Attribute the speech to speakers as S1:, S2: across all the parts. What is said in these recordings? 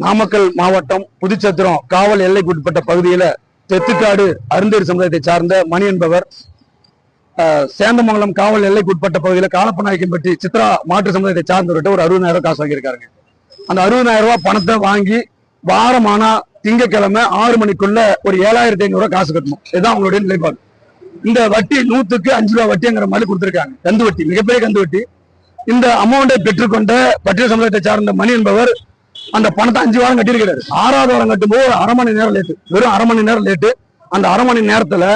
S1: நாமக்கல் மாவட்டம் புதுச்சத்திரம் காவல் எல்லைக்குட்பட்ட பகுதியில தெத்துக்காடு அருந்தேரி சமுதாயத்தை சார்ந்த மணி என்பவர் சேந்தமங்கலம் காவல் எல்லைக்குட்பட்ட பகுதியில் காலப்பநாயக்கன்பட்டி சித்ரா மாற்று சமுதாயத்தை சார்ந்தவர்கிட்ட ஒரு 60,000 காசு வாங்கியிருக்காருங்க. அந்த 60,000 பணத்தை வாங்கி வாரமானா திங்கக்கிழமை 6 மணிக்குள்ள ஒரு 7,500 காசு கட்டணும். இதுதான் அவங்களுடைய நிலைப்பாடு. இந்த வட்டி 100க்கு 5 ரூபா வட்டிங்கிற மாதிரி கொடுத்திருக்காங்க. கந்து வட்டி, மிகப்பெரிய கந்து வட்டி. இந்த அமௌண்டை பெற்றுக்கொண்ட பட்டியல் சமுதாயத்தை சார்ந்த மணி என்பவர் அந்த பணத்தை 5 வாரம் கட்டியிருக்கிறாரு. 6வது வாரம் கட்டும்போது 1/2 மணி நேரம் லேட்டு, வெறும் 1/2 மணி நேரம் லேட்டு. அந்த 1/2 மணி நேரத்துல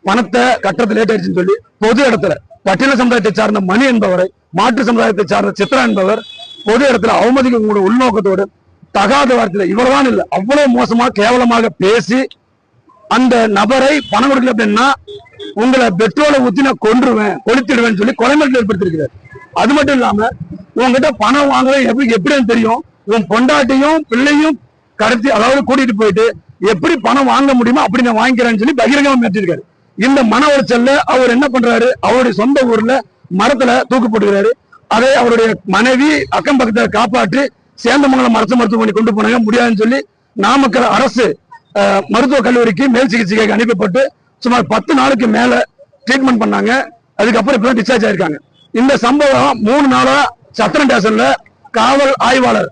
S1: பணத்தை கட்டுறது லேட் ஆயிடுச்சுன்னு சொல்லி பொது இடத்துல பட்டியல் சமுதாயத்தை சார்ந்த மணி என்பவரை, மாற்று சமுதாயத்தை சார்ந்த சித்ரா என்பவர் பொது இடத்துல அவமதிக்க உள்நோக்கத்தோடு தகாத வார்த்தையில இவர்தான் இல்லை அவ்வளவு மோசமா கேவலமாக பேசி அந்த நபரை பணம் கொடுக்கல அப்படின்னா உங்களை பெட்ரோலை ஊத்தி நான் கொன்றுவேன், கொளுத்திடுவேன்னு சொல்லி கொலை மிரட்டல் ஏற்படுத்திருக்கிறார். அது மட்டும் இல்லாம உங்ககிட்ட பணம் வாங்குறது எப்படின்னு தெரியும், உன் பொண்டாட்டியும் பிள்ளையும் கடத்தி, அதாவது கூட்டிட்டு போயிட்டு எப்படி பணம் வாங்க முடியுமோ அப்படி நான் வாங்கிக்கிறேன்னு சொல்லி பகிரங்கமா மிரட்டிருக்காரு. இந்த மன உளைச்சல்ல அவர் என்ன பண்றாரு, அவருடைய சொந்த ஊர்ல மரத்துல தூக்கு போட்டுக்கிறாரு. அதை அவருடைய மனைவி அக்கம் பக்கத்தை காப்பாற்றி சேந்தமங்கலம் அரசு மருத்துவமனை கொண்டு போனாங்க. முடியாதுன்னு சொல்லி நாமக்கல் அரசு மருத்துவக் கல்லூரிக்கு மேல் சிகிச்சைக்கு அனுப்பப்பட்டு சுமார் 10 நாளுக்கு மேல ட்ரீட்மெண்ட் பண்ணாங்க. அதுக்கப்புறம் இப்ப டிஸ்சார்ஜ் ஆயிருக்காங்க. இந்த சம்பவம் 3 நாளா சத்திரம் ஸ்டேஷன்ல காவல் ஆய்வாளர்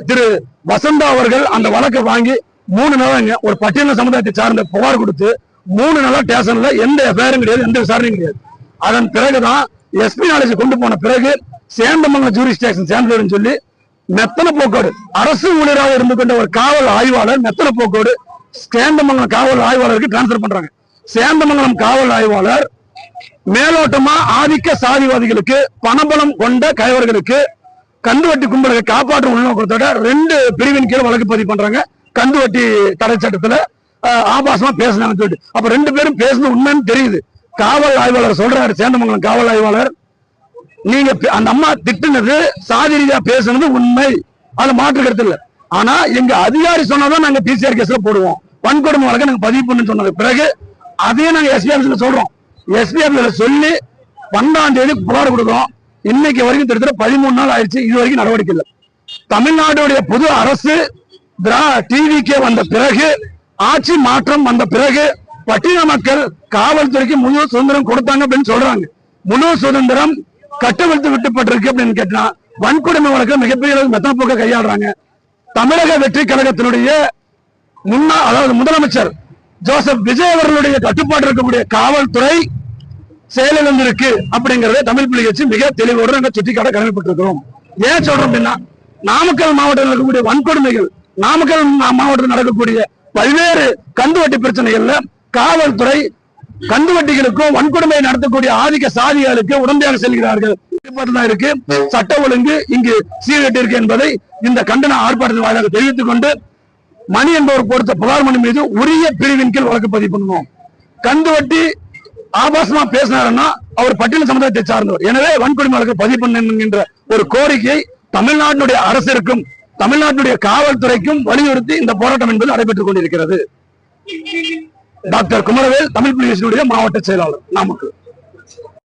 S1: திரு வசந்தா அவர்கள் அந்த வழக்கை வாங்கி 3 நாளாங்க ஒரு பட்டியல் சமுதாயத்தை சார்ந்த புகார் கொடுத்து 3 நாளா ஸ்டேஷன்ல எந்த எஃப்ஐஆரும் கிடையாது, எந்த விசாரணையும் கிடையாது. அதன் பிறகுதான் எஸ்பி நாலேஜ் கொண்டு போன பிறகு சேந்தமங்கலம் ஜூரிஸ்டிக்ஷன் சேர்ந்ததுன்னு சொல்லி மெத்தன போக்கோடு அரசு ஊழியராக இருந்து கொண்ட ஒரு காவல் ஆய்வாளர் மெத்தன போக்கோடு சேந்தமங்கலம் காவல் ஆய்வாளருக்கு டிரான்ஸ்பர் பண்றாங்க. சேந்தமங்கலம் காவல் ஆய்வாளர் மேலோட்டமா ஆதிக்க சாதிவாதிகளுக்கு பணபலம் கொண்ட கயவர்களுக்கு கந்துவட்டி கும்பலை காப்பாற்றும் உள்நோக்கத்தோட 2 பிரிவின் கீழ் வழக்கு பதிவு பண்றாங்க. கந்துவட்டி தடை சட்டத்துல ஆபாசமா பேசினாங்கன்னு சொல்லிட்டு அப்ப 2 பேரும் பேசணும் உண்மைன்னு தெரியுது. காவல் ஆய்வாளர் சொல்றாரு, சேந்தமங்கலம் காவல் ஆய்வாளர், நீங்க அந்த அம்மா திட்டுனது சாதி ரீதியா பேசுனது உண்மை, அது மாற்று கருத்து இல்ல. ஆனா எங்க அதிகாரி சொன்னதான் நாங்க பிசிஆர் கேஸ்ல போடுவோம், வன்கொடுமை வழக்க நாங்க பதிவு பண்ணு சொன்னது பிறகு அதையும் நாங்க எஸ்பி ஆபீஸ்ல சொல்றோம். எஸ்பி ஆபீஸ்ல சொல்லி 12ஆம் தேதி புகார் கொடுக்கிறோம். இன்னைக்கு வரைக்கும் கிட்டத்தட்ட 13 நாள் ஆயிடுச்சு, இது வரைக்கும் நடவடிக்கை இல்லை. தமிழ்நாடுடைய புது அரசு டிவிக்கே வந்த பிறகு, ஆட்சி மாற்றம் வந்த பிறகு பட்டியல மக்கள் காவல்துறைக்கு முழு சுதந்திரம் கொடுத்தாங்க அப்படின்னு சொல்றாங்க. முழு சுதந்திரம் கட்டவிழ்த்து விட்டுப்பட்டிருக்கு அப்படின்னு கேட்டா வன்கொடுமை வழக்கு மிகப்பெரிய மெத்தன போக்க கையாளுறாங்க. தமிழக வெற்றி கழகத்தினுடைய முன்னாள், அதாவது முதலமைச்சர் ஜோசப் விஜய் அவர்களுடைய கட்டுப்பாடு இருக்கக்கூடிய காவல்துறை செயலிழந்து இருக்கு அப்படிங்கறத தமிழ் புலி கட்சி மிக தெளிவோடு நாங்கள் சுட்டிக்காட்ட கடமைப்பட்டிருக்கிறோம். ஏன் சொல்றோம் அப்படின்னா, நாமக்கல் மாவட்டத்தில் இருக்கக்கூடிய வன்கொடுமைகள், நாமக்கல் மாவட்டத்தில் நடக்கக்கூடிய பல்வேறு கந்துவட்டி பிரச்சனைகள்ல காவல்துறை கந்துவட்டிகளுக்கும் வன்கொடுமையை நடத்தக்கூடிய ஆதிக்க சாதிகளுக்கு உடந்தையாக செல்கிறார்கள். இருக்கு சட்ட ஒழுங்கு இங்கு சீர்கட்டு இருக்கு என்பதை இந்த கண்டன ஆர்ப்பாட்டத்தின் வாயிலாக தெரிவித்துக் கொண்டு மணி என்பவர் கொடுத்த புகார் மனு மீது உரிய பிரிவின் கீழ் வழக்கு பதிவு பண்ணணும். கந்துவட்டி ஆபாசமா பேசினாருன்னா அவர் பட்டியல் சமுதாயத்தை சார்ந்தவர், எனவே வன்கொடுமை வழக்கு பதிவு பண்ணுகின்ற ஒரு கோரிக்கையை தமிழ்நாட்டினுடைய அரசிற்கும் தமிழ்நாட்டினுடைய காவல்துறைக்கும் வலியுறுத்தி இந்த போராட்டம் என்பது நடைபெற்றுக் கொண்டிருக்கிறது. டாக்டர் குமரவேல், தமிழ் புலி கட்சியினுடைய மாவட்ட செயலாளர், நாமக்கல்.